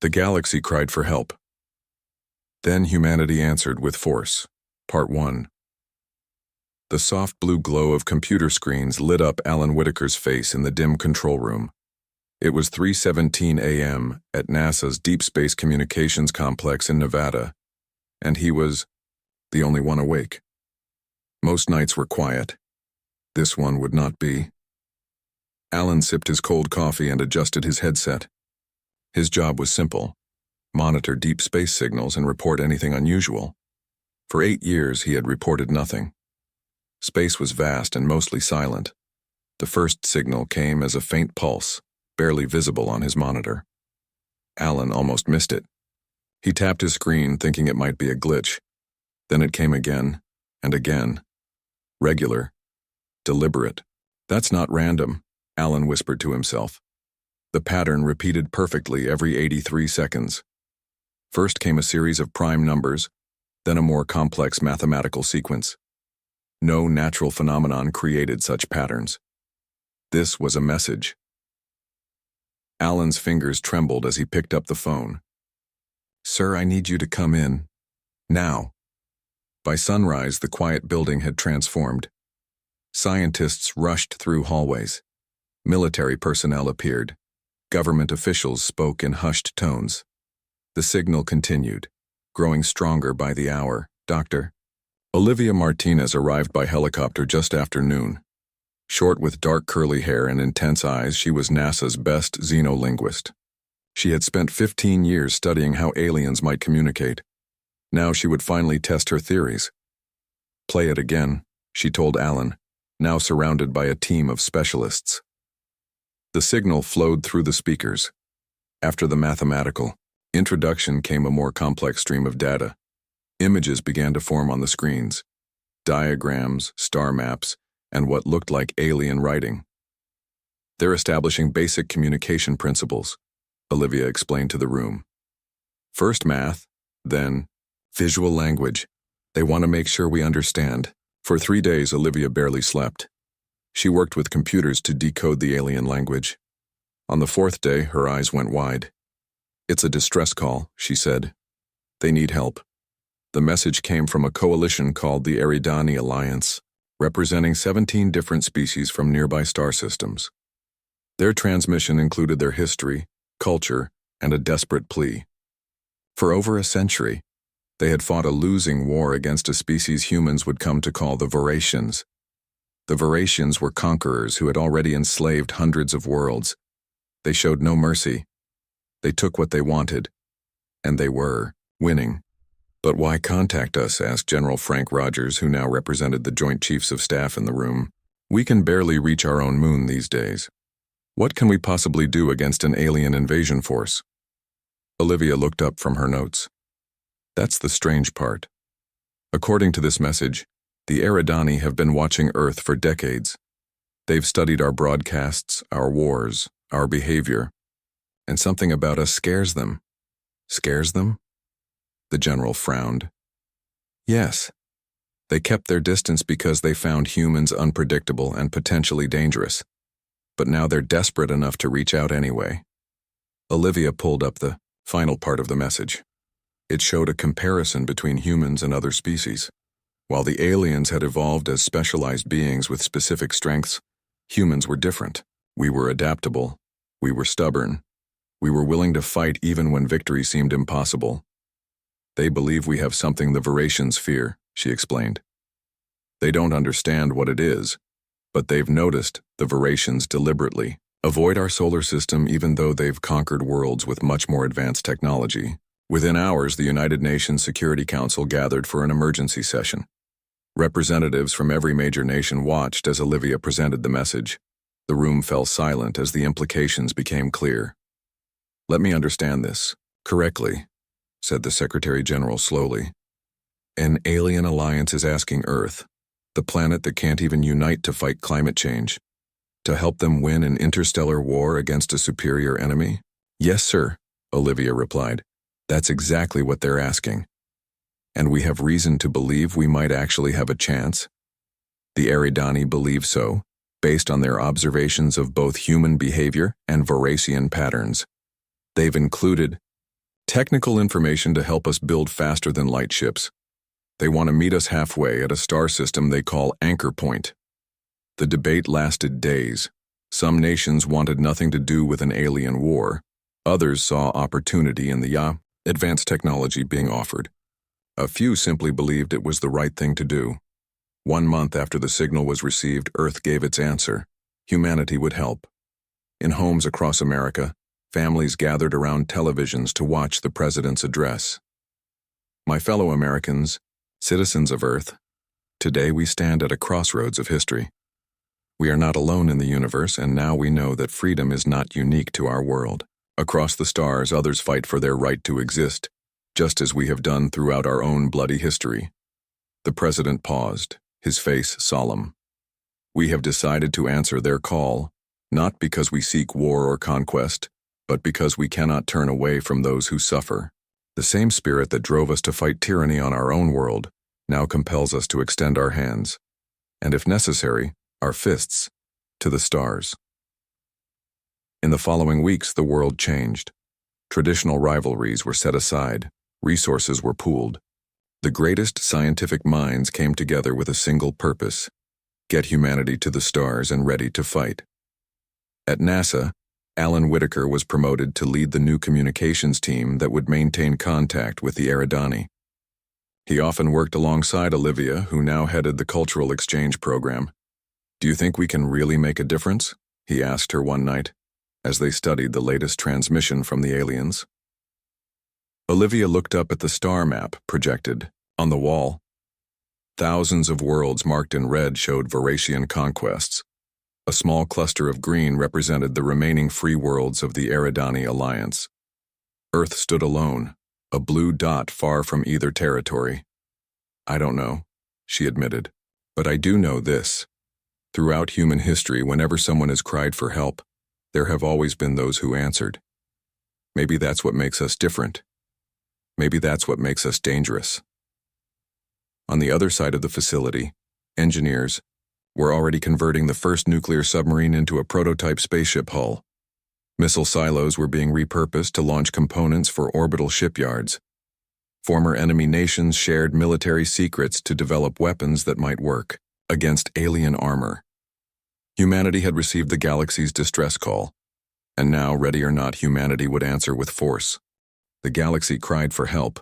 The galaxy cried for help. Then humanity answered with force. Part 1. The soft blue glow of computer screens lit up Alan Whitaker's face in the dim control room. It was 3:17 a.m. at NASA's Deep Space Communications Complex in Nevada, and he was the only one awake. Most nights were quiet. This one would not be. Alan sipped his cold coffee and adjusted his headset. His job was simple: monitor deep space signals and report anything unusual. For 8 years he had reported nothing. Space was vast and mostly silent. The first signal came as a faint pulse, barely visible on his monitor. Alan almost missed it. He tapped his screen, thinking it might be a glitch. Then it came again, and again. Regular. Deliberate. "That's not random," Alan whispered to himself. The pattern repeated perfectly every 83 seconds. First came a series of prime numbers, then a more complex mathematical sequence. No natural phenomenon created such patterns. This was a message. Alan's fingers trembled as he picked up the phone. "Sir, I need you to come in. Now." By sunrise, the quiet building had transformed. Scientists rushed through hallways. Military personnel appeared. Government officials spoke in hushed tones. The signal continued, growing stronger by the hour. "Doctor." Olivia Martinez arrived by helicopter just after noon. Short with dark curly hair and intense eyes, she was NASA's best xenolinguist. She had spent 15 years studying how aliens might communicate. Now she would finally test her theories. "Play it again," she told Alan, now surrounded by a team of specialists. The signal flowed through the speakers. After the mathematical introduction came a more complex stream of data. Images began to form on the screens. Diagrams, star maps, and what looked like alien writing. "They're establishing basic communication principles," Olivia explained to the room. "First math, then visual language. They want to make sure we understand." For 3 days, Olivia barely slept. She worked with computers to decode the alien language. On the 4th day, her eyes went wide. "It's a distress call," she said. "They need help." The message came from a coalition called the Eridani Alliance, representing 17 different species from nearby star systems. Their transmission included their history, culture, and a desperate plea. For over a century, they had fought a losing war against a species humans would come to call the Veraceans. The Veraceans were conquerors who had already enslaved hundreds of worlds. They showed no mercy. They took what they wanted, and they were winning. "But why contact us?" asked General Frank Rogers, who now represented the Joint Chiefs of Staff in the room. "We can barely reach our own moon these days. What can we possibly do against an alien invasion force?" Olivia looked up from her notes. "That's the strange part. According to this message, the Eridani have been watching Earth for decades. They've studied our broadcasts, our wars, our behavior, and something about us scares them." "Scares them?" The general frowned. "Yes. They kept their distance because they found humans unpredictable and potentially dangerous. But now they're desperate enough to reach out anyway." Olivia pulled up the final part of the message. It showed a comparison between humans and other species. While the aliens had evolved as specialized beings with specific strengths, humans were different. We were adaptable. We were stubborn. We were willing to fight even when victory seemed impossible. "They believe we have something the Veraceans fear," she explained. "They don't understand what it is, but they've noticed the Veraceans deliberately avoid our solar system even though they've conquered worlds with much more advanced technology." Within hours, the United Nations Security Council gathered for an emergency session. Representatives from every major nation watched as Olivia presented the message. The room fell silent as the implications became clear. "Let me understand this correctly," said the Secretary General slowly. "An alien alliance is asking Earth, the planet that can't even unite to fight climate change, to help them win an interstellar war against a superior enemy?" "Yes, sir," Olivia replied. "That's exactly what they're asking. And we have reason to believe we might actually have a chance." The Eridani believe so, based on their observations of both human behavior and Veracian patterns. They've included Technical information to help us build faster than light ships. They want to meet us halfway at a star system they call Anchor Point. The debate lasted days. Some nations wanted nothing to do with an alien war. Others saw opportunity in the advanced technology being offered. A few simply believed it was the right thing to do. 1 month after the signal was received, Earth gave its answer. Humanity would help. In homes across America, families gathered around televisions to watch the president's address. My fellow Americans, citizens of Earth, today we stand at a crossroads of history. We are not alone in the universe, and now we know that freedom is not unique to our world. Across the stars, others fight for their right to exist, just as we have done throughout our own bloody history. The president paused, his face solemn. We have decided to answer their call, not because we seek war or conquest, but because we cannot turn away from those who suffer. The same spirit that drove us to fight tyranny on our own world now compels us to extend our hands, and if necessary, our fists, to the stars. In the following weeks, the world changed. Traditional rivalries were set aside, resources were pooled. The greatest scientific minds came together with a single purpose: get humanity to the stars and ready to fight. At NASA, Alan Whitaker was promoted to lead the new communications team that would maintain contact with the Eridani. He often worked alongside Olivia, who now headed the cultural exchange program. "Do you think we can really make a difference?" he asked her one night, as they studied the latest transmission from the aliens. Olivia looked up at the star map projected on the wall. Thousands of worlds marked in red showed Varatian conquests. A small cluster of green represented the remaining free worlds of the Eridani alliance. Earth stood alone, a blue dot far from either territory. "I don't know," she admitted, "but I do know this. Throughout human history, whenever someone has cried for help, there have always been those who answered. Maybe that's what makes us different. Maybe that's what makes us dangerous." On the other side of the facility, engineers were already converting the first nuclear submarine into a prototype spaceship hull. Missile silos were being repurposed to launch components for orbital shipyards. Former enemy nations shared military secrets to develop weapons that might work against alien armor. Humanity had received the galaxy's distress call, and now, ready or not, humanity would answer with force. The galaxy cried for help,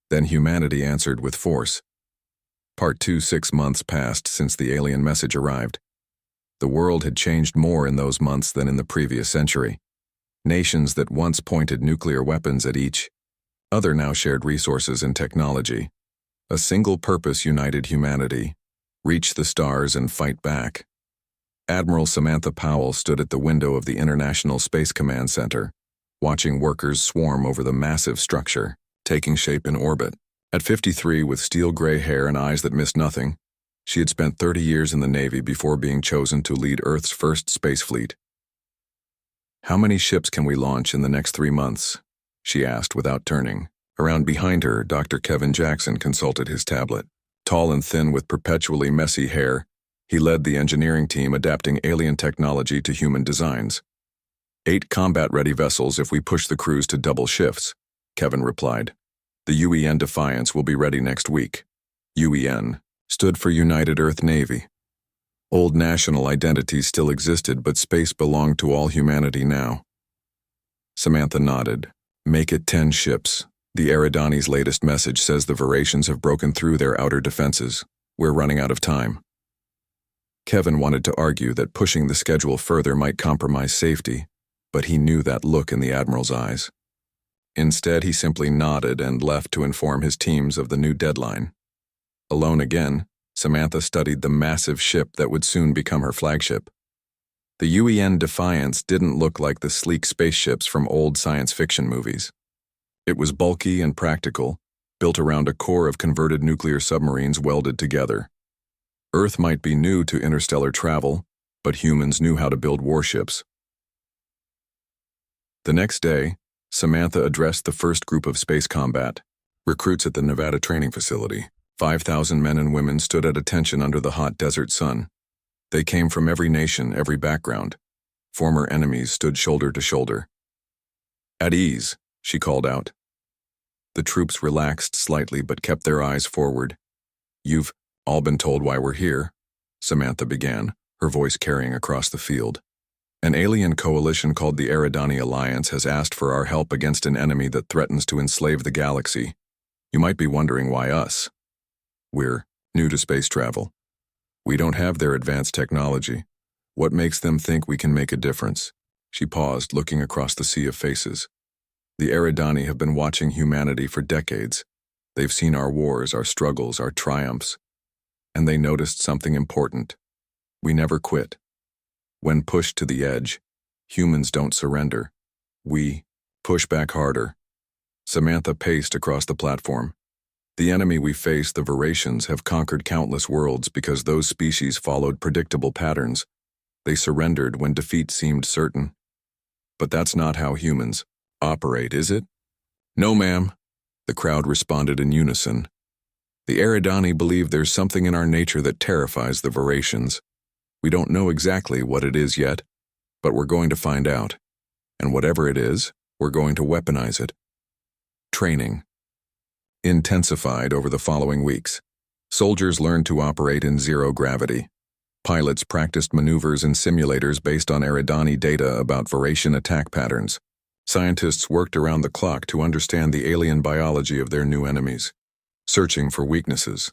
then humanity answered with force. Part 2. 6 months passed since the alien message arrived. The world had changed more in those months than in the previous century. Nations that once pointed nuclear weapons at each other now shared resources and technology. A single purpose united humanity: reach the stars and fight back. Admiral Samantha Powell stood at the window of the International Space Command Center, watching workers swarm over the massive structure, taking shape in orbit. At 53, with steel-gray hair and eyes that missed nothing, she had spent 30 years in the Navy before being chosen to lead Earth's first space fleet. "How many ships can we launch in the next 3 months?" she asked without turning. Around behind her, Dr. Kevin Jackson consulted his tablet. Tall and thin with perpetually messy hair, he led the engineering team adapting alien technology to human designs. 8 combat-ready vessels if we push the crews to double shifts, Kevin replied. The UEN Defiance will be ready next week. UEN stood for United Earth Navy. Old national identities still existed, but space belonged to all humanity now. Samantha nodded. "Make it 10 ships. The Eridani's latest message says the Varatians have broken through their outer defenses. We're running out of time." Kevin wanted to argue that pushing the schedule further might compromise safety, but he knew that look in the Admiral's eyes. Instead, he simply nodded and left to inform his teams of the new deadline. Alone again, Samantha studied the massive ship that would soon become her flagship. The UEN Defiance didn't look like the sleek spaceships from old science fiction movies. It was bulky and practical, built around a core of converted nuclear submarines welded together. Earth might be new to interstellar travel, but humans knew how to build warships. The next day, Samantha addressed the first group of space combat recruits at the Nevada training facility. 5,000 men and women stood at attention under the hot desert sun. They came from every nation, every background. Former enemies stood shoulder to shoulder. "At ease," she called out. The troops relaxed slightly but kept their eyes forward. "You've all been told why we're here," Samantha began, her voice carrying across the field. "An alien coalition called the Eridani Alliance has asked for our help against an enemy that threatens to enslave the galaxy. You might be wondering why us. We're new to space travel. We don't have their advanced technology. What makes them think we can make a difference?" She paused, looking across the sea of faces. "The Eridani have been watching humanity for decades. They've seen our wars, our struggles, our triumphs. And they noticed something important. We never quit. When pushed to the edge, humans don't surrender. We push back harder." Samantha paced across the platform. "The enemy we face, the Verations, have conquered countless worlds because those species followed predictable patterns. They surrendered when defeat seemed certain. But that's not how humans operate, is it?" "No, ma'am," the crowd responded in unison. "The Eridani believe there's something in our nature that terrifies the Verations. We don't know exactly what it is yet, but we're going to find out. And whatever it is, we're going to weaponize it." Training intensified over the following weeks. Soldiers learned to operate in zero gravity. Pilots practiced maneuvers in simulators based on Eridani data about Veration attack patterns. Scientists worked around the clock to understand the alien biology of their new enemies, searching for weaknesses.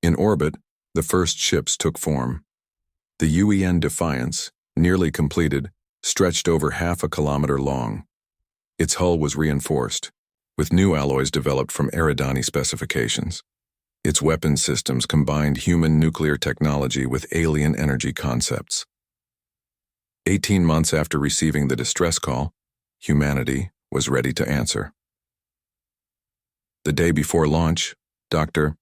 In orbit, the first ships took form. The UEN Defiance, nearly completed, stretched over half a kilometer long. Its hull was reinforced, with new alloys developed from Eridani specifications. Its weapon systems combined human nuclear technology with alien energy concepts. 18 months after receiving the distress call, humanity was ready to answer. The day before launch, Dr.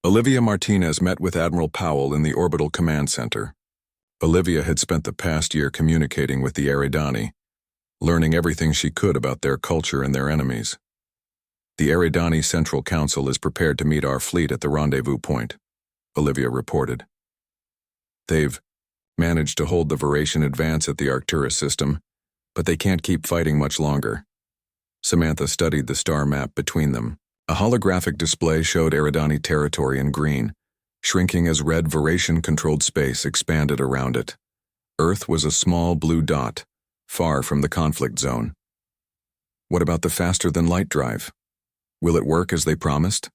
Olivia Martinez met with Admiral Powell in the Orbital Command Center. Olivia had spent the past year communicating with the Eridani, learning everything she could about their culture and their enemies. "The Eridani Central Council is prepared to meet our fleet at the rendezvous point," Olivia reported. "They've managed to hold the Veration advance at the Arcturus system, but they can't keep fighting much longer." Samantha studied the star map between them. A holographic display showed Eridani territory in green, shrinking as red Veration-controlled space expanded around it. Earth was a small blue dot, far from the conflict zone. "What about the faster-than-light drive? Will it work as they promised?"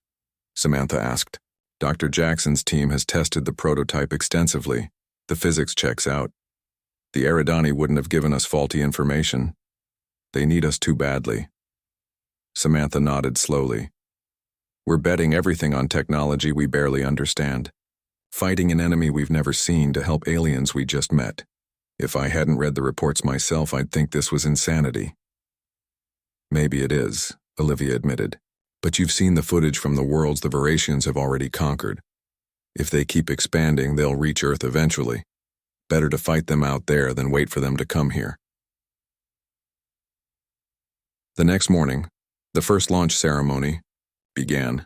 Samantha asked. "Dr. Jackson's team has tested the prototype extensively. The physics checks out. The Eridani wouldn't have given us faulty information. They need us too badly." Samantha nodded slowly. "We're betting everything on technology we barely understand. Fighting an enemy we've never seen to help aliens we just met. If I hadn't read the reports myself, I'd think this was insanity." "Maybe it is," Olivia admitted. "But you've seen the footage from the worlds the Veratians have already conquered. If they keep expanding, they'll reach Earth eventually. Better to fight them out there than wait for them to come here." The next morning, the first launch ceremony began.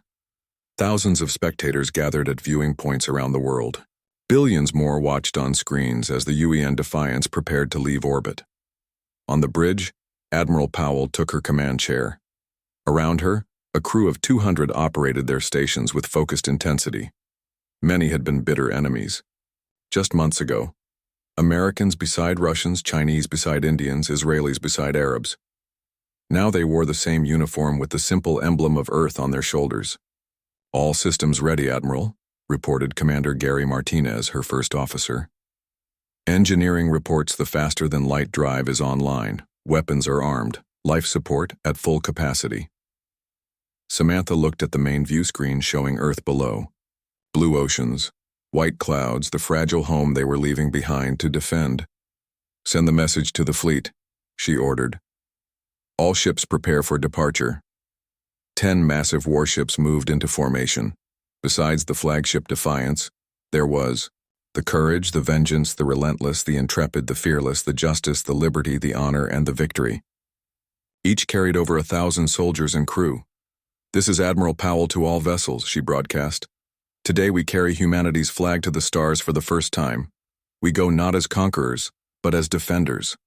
Thousands of spectators gathered at viewing points around the world. Billions more watched on screens as the UEN Defiance prepared to leave orbit. On the bridge, Admiral Powell took her command chair. Around her, a crew of 200 operated their stations with focused intensity. Many had been bitter enemies. Just months ago, Americans beside Russians, Chinese beside Indians, Israelis beside Arabs. Now they wore the same uniform with the simple emblem of Earth on their shoulders. "All systems ready, Admiral," reported Commander Gary Martinez, her first officer. "Engineering reports the faster-than-light drive is online. Weapons are armed. Life support at full capacity." Samantha looked at the main view screen showing Earth below. Blue oceans, white clouds, the fragile home they were leaving behind to defend. "Send the message to the fleet," she ordered. "All ships prepare for departure." 10 massive warships moved into formation. Besides the flagship Defiance, there was the Courage, the Vengeance, the Relentless, the Intrepid, the Fearless, the Justice, the Liberty, the Honor, and the Victory. Each carried over 1,000 soldiers and crew. "This is Admiral Powell to all vessels," she broadcast. "Today we carry humanity's flag to the stars for the first time. We go not as conquerors, but as defenders.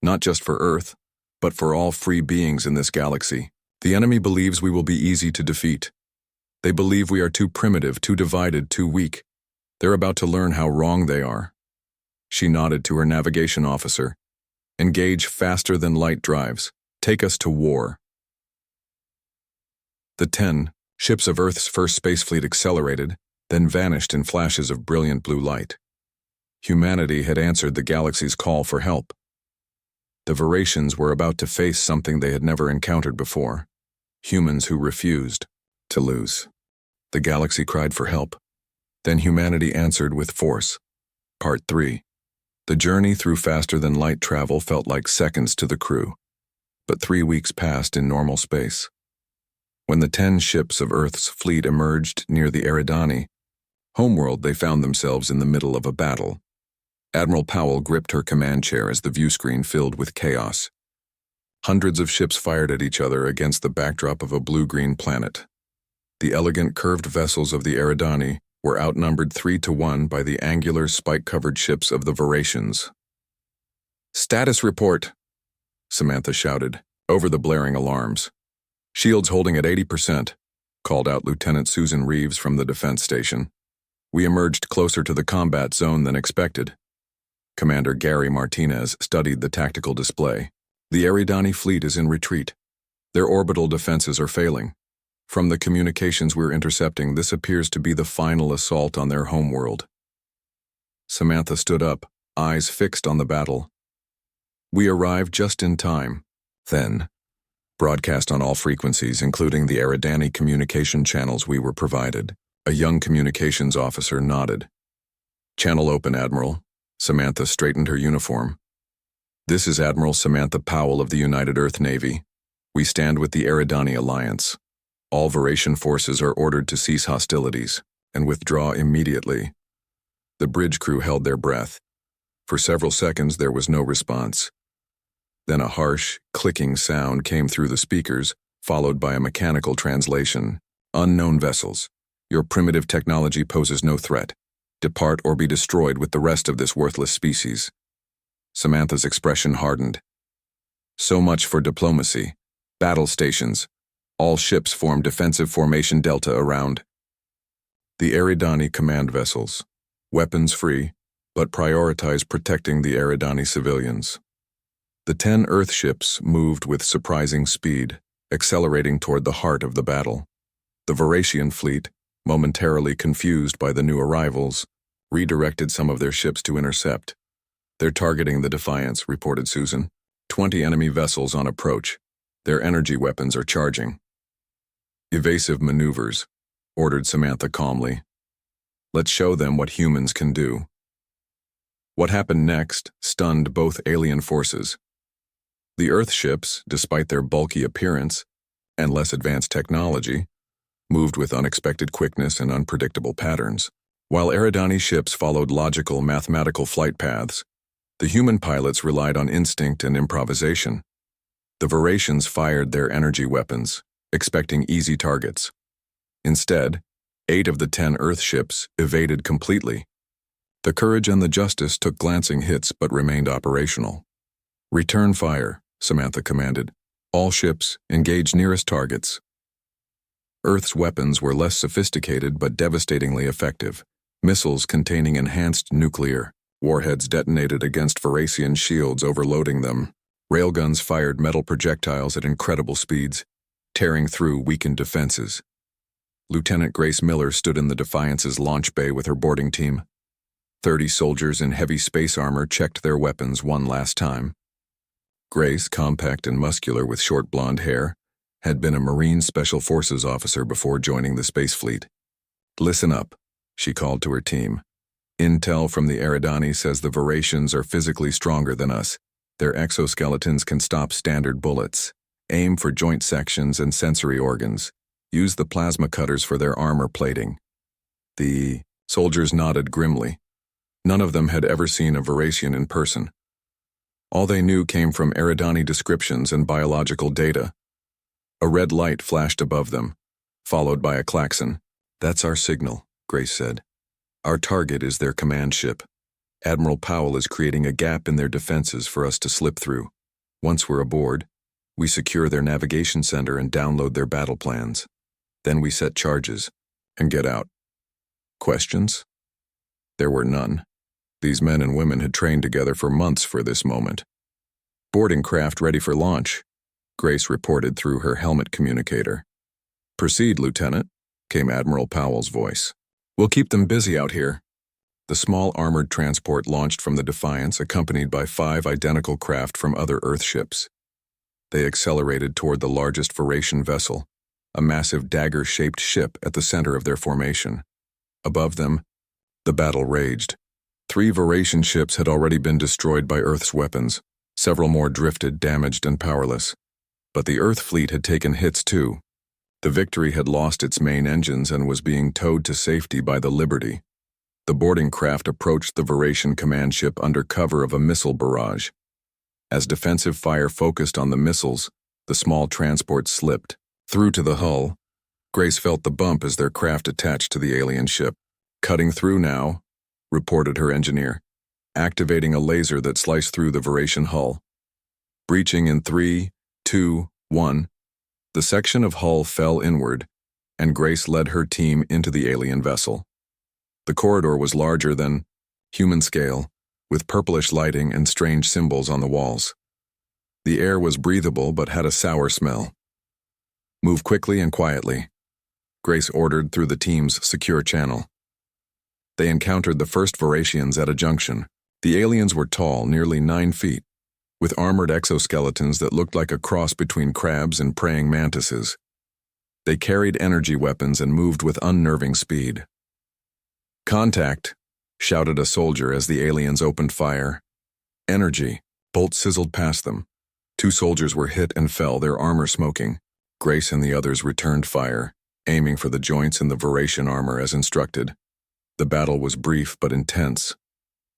Not just for Earth, but for all free beings in this galaxy. The enemy believes we will be easy to defeat. They believe we are too primitive, too divided, too weak. They're about to learn how wrong they are. She nodded to her navigation officer. Engage faster than light drives. Take us to war. The 10 ships of Earth's first space fleet accelerated, then vanished in flashes of brilliant blue light. Humanity had answered the galaxy's call for help. The Veracians were about to face something they had never encountered before. Humans who refused to lose. The galaxy cried for help. Then humanity answered with force. Part 3. The journey through faster-than-light travel felt like seconds to the crew, but 3 weeks passed in normal space. When the 10 ships of Earth's fleet emerged near the Eridani homeworld, they found themselves in the middle of a battle. Admiral Powell gripped her command chair as the viewscreen filled with chaos. Hundreds of ships fired at each other against the backdrop of a blue-green planet. The elegant curved vessels of the Eridani were outnumbered 3-1 by the angular spike-covered ships of the Veracians. "Status report," Samantha shouted, over the blaring alarms. "Shields holding at 80%, called out Lieutenant Susan Reeves from the defense station. "We emerged closer to the combat zone than expected." Commander Gary Martinez studied the tactical display. "The Eridani fleet is in retreat. Their orbital defenses are failing. From the communications we're intercepting, this appears to be the final assault on their homeworld." Samantha stood up, eyes fixed on the battle. "We arrived just in time. Then, broadcast on all frequencies, including the Eridani communication channels we were provided." A young communications officer nodded. "Channel open, Admiral." Samantha straightened her uniform. "This is Admiral Samantha Powell of the United Earth Navy. We stand with the Eridani Alliance. All Veracian forces are ordered to cease hostilities and withdraw immediately." The bridge crew held their breath. For several seconds there was no response. Then a harsh, clicking sound came through the speakers, followed by a mechanical translation. "Unknown vessels. Your primitive technology poses no threat. Depart or be destroyed with the rest of this worthless species." Samantha's expression hardened. "So much for diplomacy. Battle stations. All ships form defensive formation delta around." The Eridani command vessels. Weapons free, but prioritize protecting the Eridani civilians. The 10 Earth ships moved with surprising speed, accelerating toward the heart of the battle. The Veracian fleet, momentarily confused by the new arrivals, redirected some of their ships to intercept. "They're targeting the Defiance," reported Susan. 20 enemy vessels on approach. Their energy weapons are charging." "Evasive maneuvers," ordered Samantha calmly. "Let's show them what humans can do." What happened next stunned both alien forces. The Earth ships, despite their bulky appearance and less advanced technology, moved with unexpected quickness and unpredictable patterns, while Eridani ships followed logical, mathematical flight paths. The human pilots relied on instinct and improvisation. The Veracians fired their energy weapons, expecting easy targets. Instead, 8 of the 10 Earth ships evaded completely. The Courage and the Justice took glancing hits but remained operational. "Return fire," Samantha commanded. "All ships, engage nearest targets." Earth's weapons were less sophisticated but devastatingly effective. Missiles containing enhanced nuclear warheads detonated against Veracian shields, overloading them. Railguns fired metal projectiles at incredible speeds, tearing through weakened defenses. Lieutenant Grace Miller stood in the Defiance's launch bay with her boarding team. 30 soldiers in heavy space armor checked their weapons one last time. Grace, compact and muscular with short blonde hair, had been a Marine Special Forces officer before joining the space fleet. "Listen up," she called to her team. "Intel from the Eridani says the Veracians are physically stronger than us. Their exoskeletons can stop standard bullets. Aim for joint sections and sensory organs. Use the plasma cutters for their armor plating." The soldiers nodded grimly. None of them had ever seen a Veracian in person. All they knew came from Eridani descriptions and biological data. A red light flashed above them, followed by a klaxon. "That's our signal," Grace said. "Our target is their command ship. Admiral Powell is creating a gap in their defenses for us to slip through. Once we're aboard, We secure their navigation center and download their battle plans. Then we set charges and get out. Questions? There were none. These men and women had trained together for months for this moment. Boarding craft ready for launch, Grace reported through her helmet communicator. Proceed, Lieutenant, came Admiral Powell's voice. We'll keep them busy out here. The small armored transport launched from the Defiance, accompanied by 5 identical craft from other Earth ships. They accelerated toward the largest Varation vessel, a massive dagger-shaped ship at the center of their formation. Above them, the battle raged. 3 Varation ships had already been destroyed by Earth's weapons. Several more drifted, damaged, and powerless. But the Earth fleet had taken hits too. The Victory had lost its main engines and was being towed to safety by the Liberty. The boarding craft approached the Varation command ship under cover of a missile barrage. As defensive fire focused on the missiles, the small transport slipped. Through to the hull, Grace felt the bump as their craft attached to the alien ship. Cutting through now, reported her engineer, activating a laser that sliced through the Varation hull. Breaching in 3, 2, 1, the section of hull fell inward, and Grace led her team into the alien vessel. The corridor was larger than human scale, with purplish lighting and strange symbols on the walls. The air was breathable but had a sour smell. Move quickly and quietly, Grace ordered through the team's secure channel. They encountered the first Varatians at a junction. The aliens were tall, nearly 9 feet, with armored exoskeletons that looked like a cross between crabs and praying mantises. They carried energy weapons and moved with unnerving speed. Contact, shouted a soldier as the aliens opened fire. Energy, bolts sizzled past them. 2 soldiers were hit and fell, their armor smoking. Grace and the others returned fire, aiming for the joints in the Varation armor as instructed. The battle was brief but intense.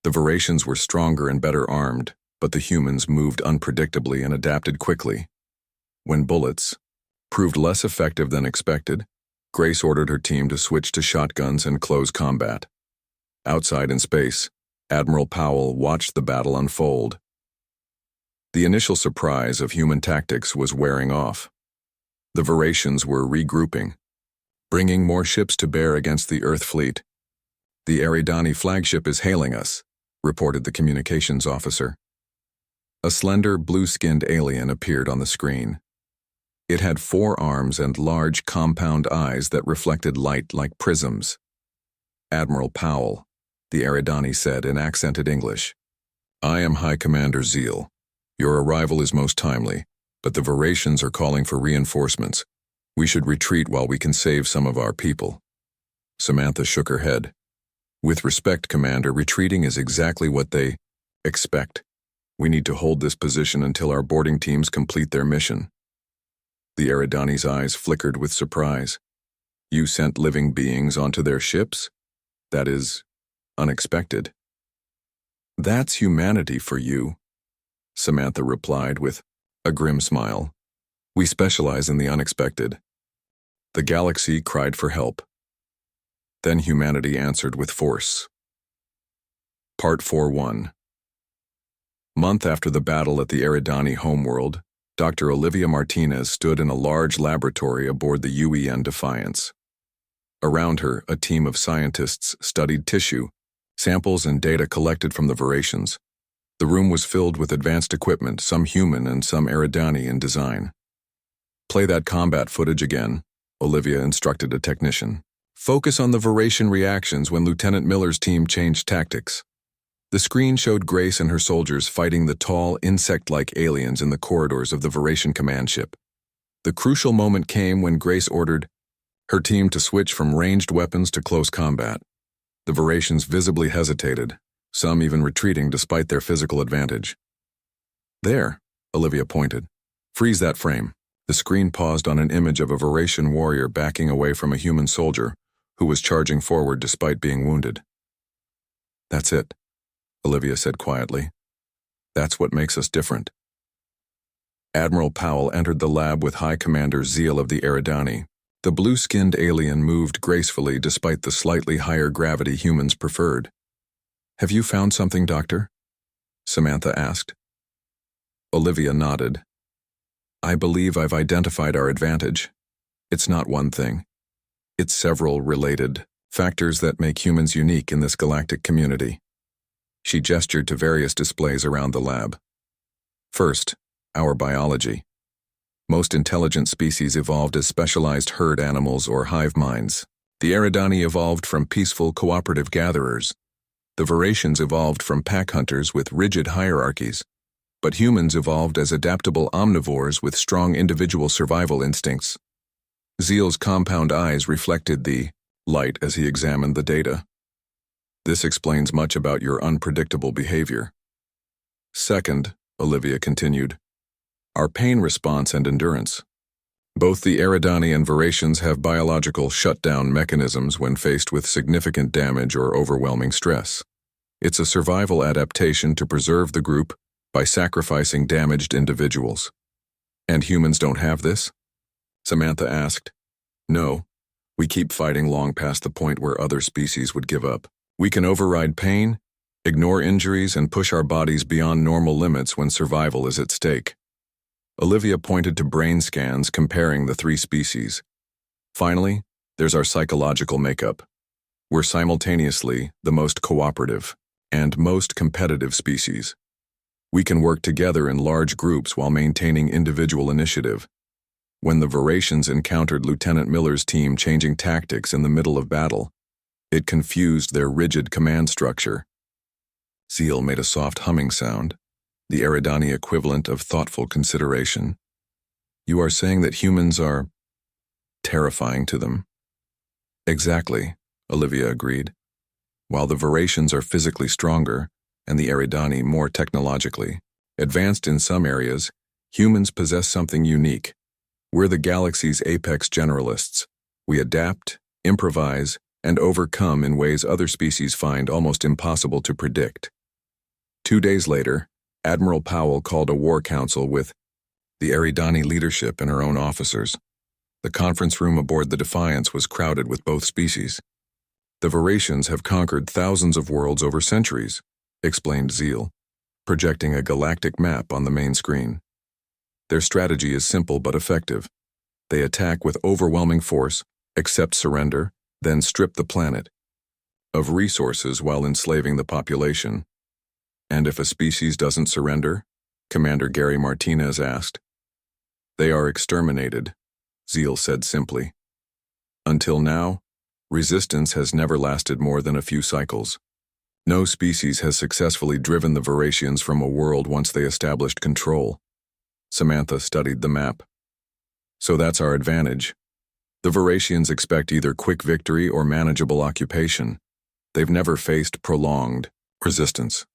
The Varatians were stronger and better armed, but the humans moved unpredictably and adapted quickly. When bullets proved less effective than expected, Grace ordered her team to switch to shotguns and close combat. Outside in space, Admiral Powell watched the battle unfold. The initial surprise of human tactics was wearing off. The Varatians were regrouping, bringing more ships to bear against the Earth fleet. The Eridani flagship is hailing us, reported the communications officer. A slender, blue-skinned alien appeared on the screen. It had 4 arms and large, compound eyes that reflected light like prisms. Admiral Powell, the Eridani said in accented English. I am High Commander Zeal. Your arrival is most timely, but the Varatians are calling for reinforcements. We should retreat while we can save some of our people. Samantha shook her head. With respect, Commander, retreating is exactly what they expect. We need to hold this position until our boarding teams complete their mission. The Eridani's eyes flickered with surprise. You sent living beings onto their ships? That is unexpected. That's humanity for you, Samantha replied with a grim smile. We specialize in the unexpected. The galaxy cried for help. Then humanity answered with force. Part 4.1. Month after the battle at the Eridani homeworld, Dr. Olivia Martinez stood in a large laboratory aboard the UEN Defiance. Around her, a team of scientists studied tissue, samples and data collected from the Varatians. The room was filled with advanced equipment, some human and some Eridani in design. Play that combat footage again, Olivia instructed a technician. Focus on the Varation reactions when Lieutenant Miller's team changed tactics. The screen showed Grace and her soldiers fighting the tall, insect-like aliens in the corridors of the Varation command ship. The crucial moment came when Grace ordered her team to switch from ranged weapons to close combat. The Varatians visibly hesitated, some even retreating despite their physical advantage. There, Olivia pointed. Freeze that frame. The screen paused on an image of a Varation warrior backing away from a human soldier who was charging forward despite being wounded. That's it, Olivia said quietly. That's what makes us different. Admiral Powell entered the lab with High Commander Zeal of the Eridani. The blue-skinned alien moved gracefully despite the slightly higher gravity humans preferred. Have you found something, Doctor? Samantha asked. Olivia nodded. I believe I've identified our advantage. It's not one thing. It's several related factors that make humans unique in this galactic community. She gestured to various displays around the lab. First, our biology. Most intelligent species evolved as specialized herd animals or hive minds. The Eridani evolved from peaceful cooperative gatherers. The Veracians evolved from pack hunters with rigid hierarchies. But humans evolved as adaptable omnivores with strong individual survival instincts. Zeal's compound eyes reflected the light as he examined the data. This explains much about your unpredictable behavior. Second, Olivia continued, our pain response and endurance. Both the Eridani and Veracians have biological shutdown mechanisms when faced with significant damage or overwhelming stress. It's a survival adaptation to preserve the group by sacrificing damaged individuals. And humans don't have this? Samantha asked. No, we keep fighting long past the point where other species would give up. We can override pain, ignore injuries, and push our bodies beyond normal limits when survival is at stake. Olivia pointed to brain scans comparing the three species. Finally, there's our psychological makeup. We're simultaneously the most cooperative and most competitive species. We can work together in large groups while maintaining individual initiative. When the Veracians encountered Lieutenant Miller's team changing tactics in the middle of battle, it confused their rigid command structure. Zeal made a soft humming sound, the Eridani equivalent of thoughtful consideration. You are saying that humans are terrifying to them? Exactly, Olivia agreed. While the Veracians are physically stronger, and the Eridani more technologically advanced in some areas, humans possess something unique. We're the galaxy's apex generalists. We adapt, improvise, and overcome in ways other species find almost impossible to predict. 2 days later, Admiral Powell called a war council with the Eridani leadership and her own officers. The conference room aboard the Defiance was crowded with both species. The Veracians have conquered thousands of worlds over centuries, explained Zeal, projecting a galactic map on the main screen. Their strategy is simple but effective. They attack with overwhelming force, accept surrender, then strip the planet of resources while enslaving the population. And if a species doesn't surrender? Commander Gary Martinez asked. They are exterminated, Zeal said simply. Until now, resistance has never lasted more than a few cycles. No species has successfully driven the Veracians from a world once they established control. Samantha studied the map. So that's our advantage. The Veracians expect either quick victory or manageable occupation. They've never faced prolonged resistance.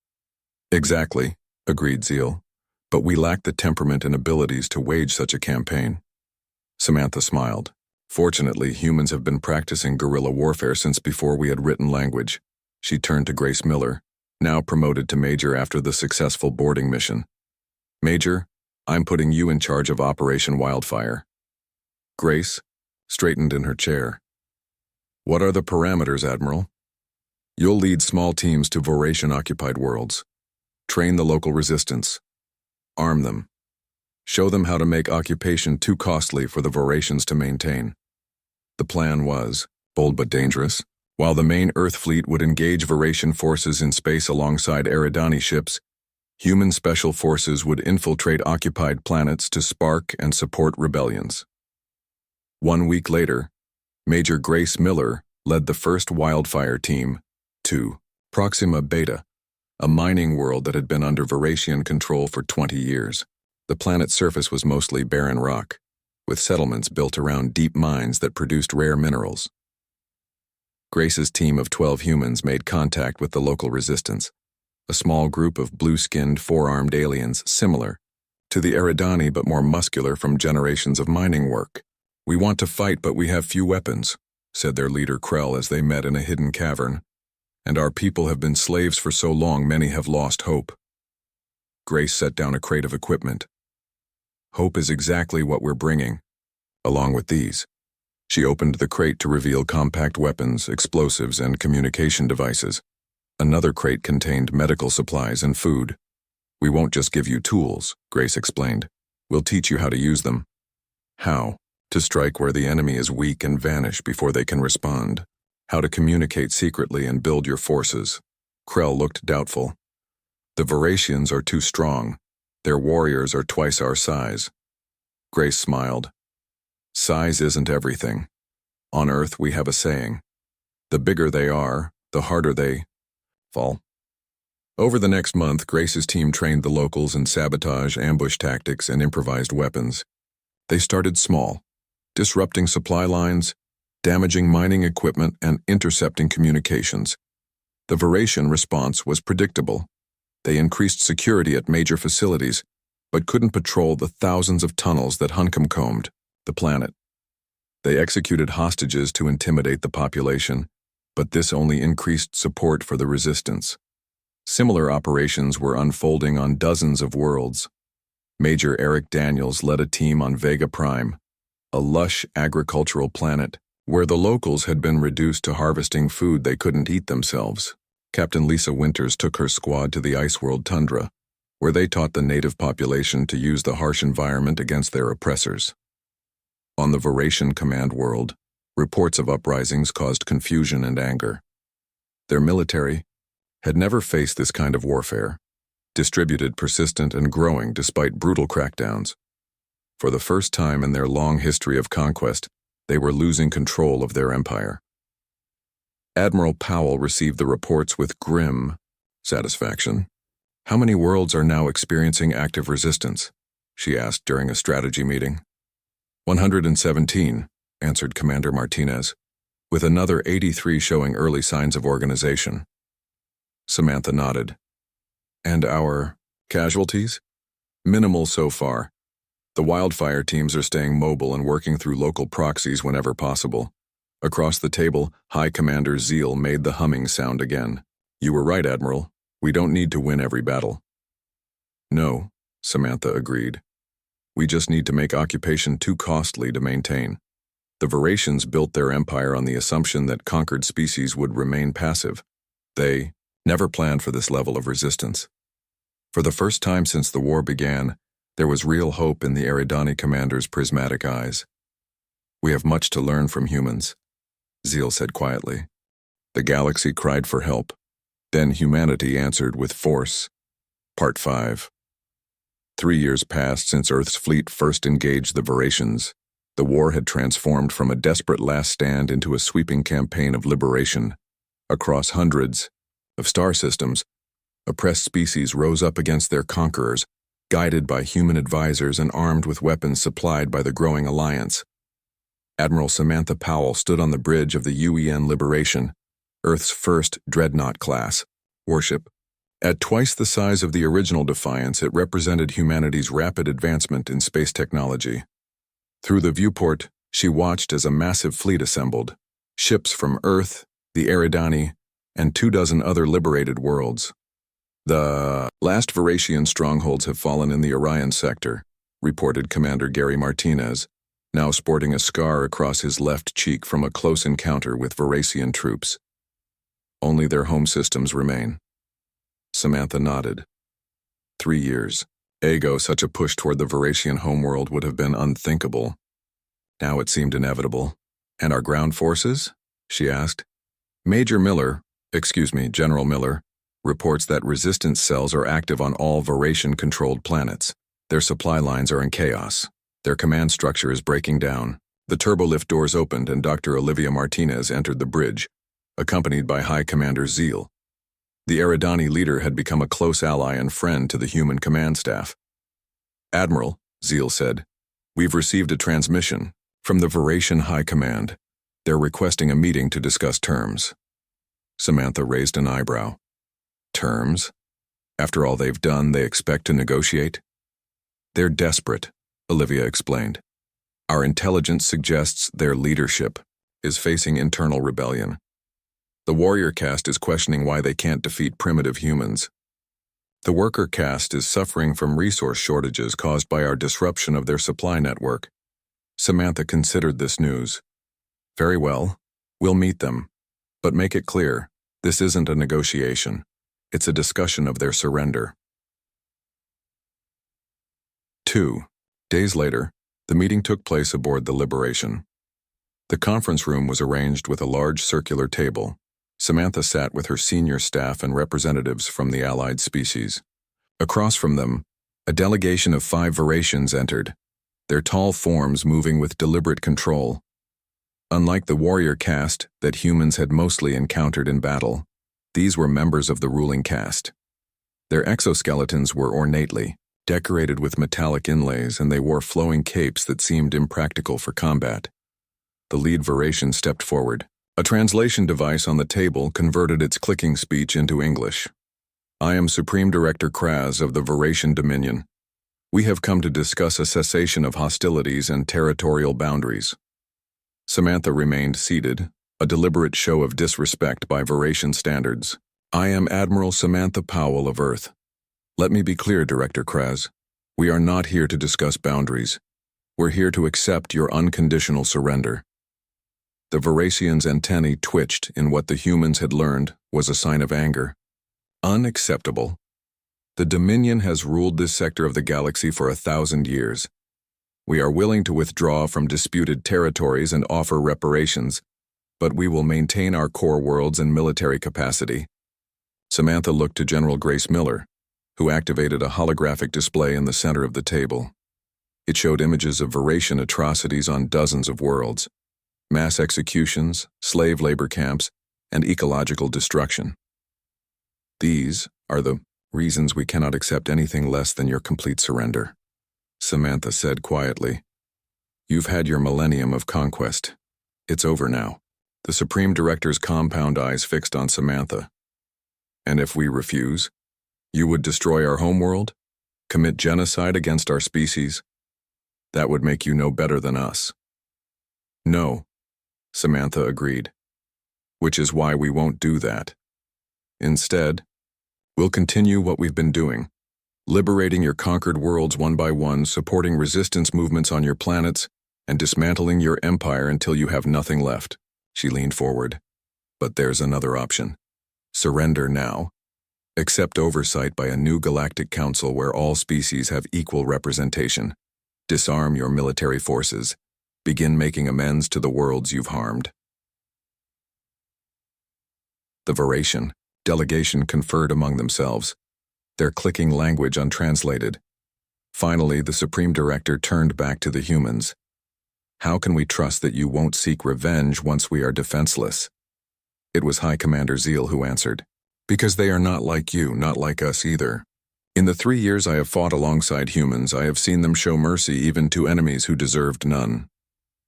Exactly, agreed Zeal, but we lack the temperament and abilities to wage such a campaign. Samantha smiled. Fortunately, humans have been practicing guerrilla warfare since before we had written language. She turned to Grace Miller, now promoted to Major after the successful boarding mission. Major, I'm putting you in charge of Operation Wildfire. Grace straightened in her chair. What are the parameters, Admiral? You'll lead small teams to Veracian-occupied worlds. Train the local resistance. Arm them. Show them how to make occupation too costly for the Veracians to maintain. The plan was, bold but dangerous. While the main Earth fleet would engage Veracian forces in space alongside Eridani ships, human special forces would infiltrate occupied planets to spark and support rebellions. 1 week later, Major Grace Miller led the first Wildfire team to Proxima Beta, a mining world that had been under Veracian control for 20 years. The planet's surface was mostly barren rock, with settlements built around deep mines that produced rare minerals. Grace's team of 12 humans made contact with the local resistance, a small group of blue-skinned, four-armed aliens similar to the Eridani but more muscular from generations of mining work. We want to fight, but we have few weapons, said their leader Krell as they met in a hidden cavern. And our people have been slaves for so long many have lost hope. Grace set down a crate of equipment. Hope is exactly what we're bringing. Along with these, she opened the crate to reveal compact weapons, explosives, and communication devices. Another crate contained medical supplies and food. We won't just give you tools, Grace explained. We'll teach you how to use them. How? To strike where the enemy is weak and vanish before they can respond. How to communicate secretly and build your forces. Krell looked doubtful. The Varatians are too strong. Their warriors are twice our size. Grace smiled. Size isn't everything. On Earth we have a saying. The bigger they are, the harder they fall. Over the next month, Grace's team trained the locals in sabotage, ambush tactics, and improvised weapons. They started small, disrupting supply lines, damaging mining equipment, and intercepting communications. The Varatian response was predictable. They increased security at major facilities, but couldn't patrol the thousands of tunnels that honeycombed the planet. They executed hostages to intimidate the population, but this only increased support for the resistance. Similar operations were unfolding on dozens of worlds. Major Eric Daniels led a team on Vega Prime, a lush agricultural planet where the locals had been reduced to harvesting food they couldn't eat themselves. Captain Lisa Winters took her squad to the ice world tundra, where they taught the native population to use the harsh environment against their oppressors. On the Varatian command world, reports of uprisings caused confusion and anger. Their military had never faced this kind of warfare, distributed, persistent, and growing despite brutal crackdowns. For the first time in their long history of conquest, they were losing control of their empire. Admiral Powell received the reports with grim satisfaction. "How many worlds are now experiencing active resistance?" she asked during a strategy meeting. 117, answered Commander Martinez, with another 83 showing early signs of organization. Samantha nodded. "And our casualties?" "Minimal so far. The wildfire teams are staying mobile and working through local proxies whenever possible." Across the table, High Commander Zeal made the humming sound again. "You were right, Admiral. We don't need to win every battle." "No," Samantha agreed. "We just need to make occupation too costly to maintain." The Varatians built their empire on the assumption that conquered species would remain passive. They never planned for this level of resistance. For the first time since the war began, there was real hope in the Eridani commander's prismatic eyes. "We have much to learn from humans," Zeal said quietly. The galaxy cried for help. Then humanity answered with force. Part 5. 3 years passed since Earth's fleet first engaged the Varatians. The war had transformed from a desperate last stand into a sweeping campaign of liberation. Across hundreds of star systems, oppressed species rose up against their conquerors, guided by human advisors and armed with weapons supplied by the growing alliance. Admiral Samantha Powell stood on the bridge of the UEN Liberation, Earth's first dreadnought class warship. At twice the size of the original Defiance, it represented humanity's rapid advancement in space technology. Through the viewport, she watched as a massive fleet assembled, ships from Earth, the Eridani, and 24 other liberated worlds. "The last Varatian strongholds have fallen in the Orion sector," reported Commander Gary Martinez, now sporting a scar across his left cheek from a close encounter with Varasian troops. "Only their home systems remain." Samantha nodded. 3 years ago, such a push toward the Varatian homeworld would have been unthinkable. Now it seemed inevitable. "And our ground forces?" she asked. General Miller, reports that resistance cells are active on all Varatian-controlled planets. Their supply lines are in chaos. Their command structure is breaking down. The turbolift doors opened and Dr. Olivia Martinez entered the bridge, accompanied by High Commander Zeal. The Eridani leader had become a close ally and friend to the human command staff. "Admiral," Zeal said, "we've received a transmission from the Varatian High Command. They're requesting a meeting to discuss terms." Samantha raised an eyebrow. "Terms? After all they've done, they expect to negotiate?" "They're desperate," Olivia explained. "Our intelligence suggests their leadership is facing internal rebellion. The warrior caste is questioning why they can't defeat primitive humans. The worker caste is suffering from resource shortages caused by our disruption of their supply network." Samantha considered this news. "Very well, we'll meet them. But make it clear, this isn't a negotiation. It's a discussion of their surrender." 2. Days later, the meeting took place aboard the Liberation. The conference room was arranged with a large circular table. Samantha sat with her senior staff and representatives from the allied species. Across from them, a delegation of 5 Veracians entered, their tall forms moving with deliberate control. Unlike the warrior caste that humans had mostly encountered in battle, these were members of the ruling caste. Their exoskeletons were ornately decorated with metallic inlays, and they wore flowing capes that seemed impractical for combat. The lead Veracian stepped forward. A translation device on the table converted its clicking speech into English. "I am Supreme Director Kraz of the Veracian Dominion. We have come to discuss a cessation of hostilities and territorial boundaries." Samantha remained seated, a deliberate show of disrespect by Veracian standards. "I am Admiral Samantha Powell of Earth. Let me be clear, Director Kraz. We are not here to discuss boundaries. We're here to accept your unconditional surrender." The Veracians' antennae twitched in what the humans had learned was a sign of anger. Unacceptable. The Dominion has ruled this sector of the galaxy for 1,000 years. We are willing to withdraw from disputed territories and offer reparations, but we will maintain our core worlds and military capacity. Samantha looked to General Grace Miller, who activated a holographic display in the center of the table. It showed images of Veracian atrocities on dozens of worlds: mass executions, slave labor camps, and ecological destruction. "These are the reasons we cannot accept anything less than your complete surrender," Samantha said quietly. "You've had your millennium of conquest. It's over now." The Supreme Director's compound eyes fixed on Samantha. "And if we refuse, you would destroy our homeworld? Commit genocide against our species? That would make you no better than us." "No," Samantha agreed. "Which is why we won't do that. Instead, we'll continue what we've been doing, liberating your conquered worlds one by one, supporting resistance movements on your planets, and dismantling your empire until you have nothing left." She leaned forward. "But there's another option. Surrender now. Accept oversight by a new galactic council where all species have equal representation. Disarm your military forces. Begin making amends to the worlds you've harmed." The Veracian delegation conferred among themselves, their clicking language untranslated. Finally, the Supreme Director turned back to the humans. "How can we trust that you won't seek revenge once we are defenseless?" It was High Commander Zeal who answered. "Because they are not like you, not like us either. In the 3 years I have fought alongside humans, I have seen them show mercy even to enemies who deserved none.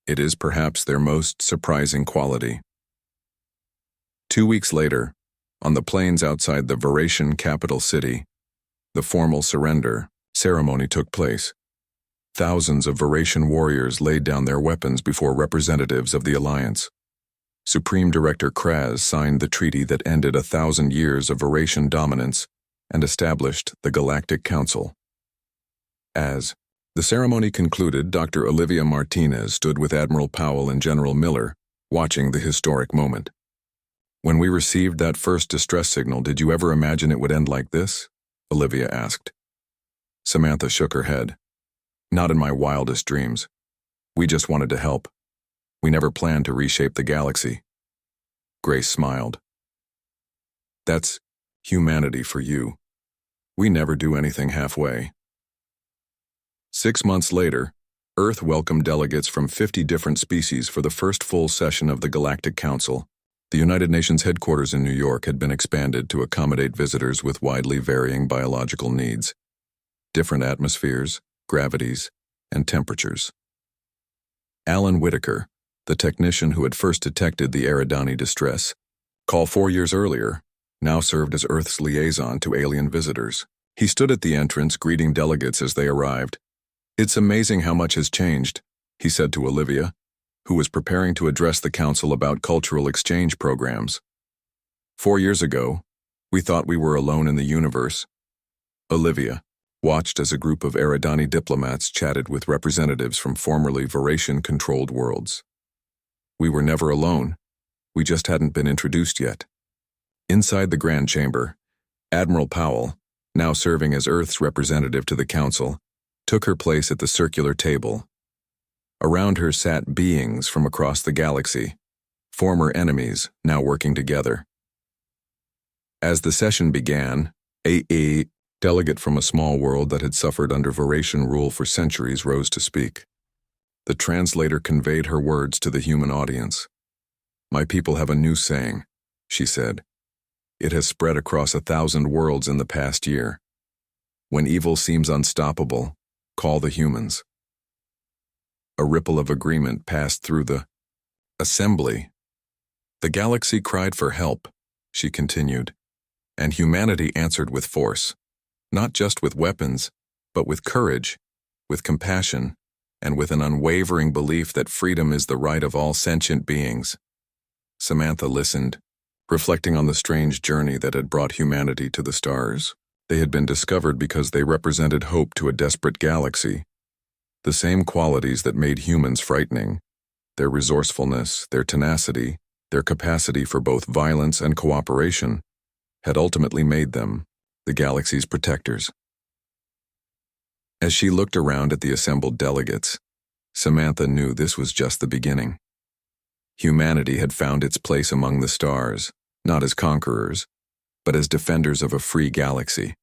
It is perhaps their most surprising quality." 2 weeks later, on the plains outside the Veracian capital city, the formal surrender ceremony took place. Thousands of Veracian warriors laid down their weapons before representatives of the Alliance. Supreme Director Kraz signed the treaty that ended 1,000 years of Veracian dominance and established the Galactic Council. As the ceremony concluded, Dr. Olivia Martinez stood with Admiral Powell and General Miller, watching the historic moment. "When we received that first distress signal, did you ever imagine it would end like this?" Olivia asked. Samantha shook her head. "Not in my wildest dreams. We just wanted to help. We never planned to reshape the galaxy." Grace smiled. "That's humanity for you. We never do anything halfway." 6 months later, Earth welcomed delegates from 50 different species for the first full session of the Galactic Council. The United Nations headquarters in New York had been expanded to accommodate visitors with widely varying biological needs, different atmospheres, gravities, and temperatures. Alan Whitaker, the technician who had first detected the Eridani distress call 4 years earlier, now served as Earth's liaison to alien visitors. He stood at the entrance greeting delegates as they arrived. "It's amazing how much has changed," he said to Olivia, who was preparing to address the council about cultural exchange programs. 4 years ago, we thought we were alone in the universe." Olivia watched as a group of Eridani diplomats chatted with representatives from formerly Veracian-controlled worlds. "We were never alone. We just hadn't been introduced yet." Inside the Grand Chamber, Admiral Powell, now serving as Earth's representative to the Council, took her place at the circular table. Around her sat beings from across the galaxy, former enemies now working together. As the session began, a delegate from a small world that had suffered under Narration rule for centuries rose to speak. The translator conveyed her words to the human audience. "My people have a new saying," she said. "It has spread across 1,000 worlds in the past year. When evil seems unstoppable, call the humans." A ripple of agreement passed through the assembly. "The galaxy cried for help," she continued, "and humanity answered with force, not just with weapons, but with courage, with compassion, and with an unwavering belief that freedom is the right of all sentient beings." Samantha listened, reflecting on the strange journey that had brought humanity to the stars. They had been discovered because they represented hope to a desperate galaxy. The same qualities that made humans frightening, their resourcefulness, their tenacity, their capacity for both violence and cooperation, had ultimately made them the galaxy's protectors. As she looked around at the assembled delegates, Samantha knew this was just the beginning. Humanity had found its place among the stars, not as conquerors, but as defenders of a free galaxy.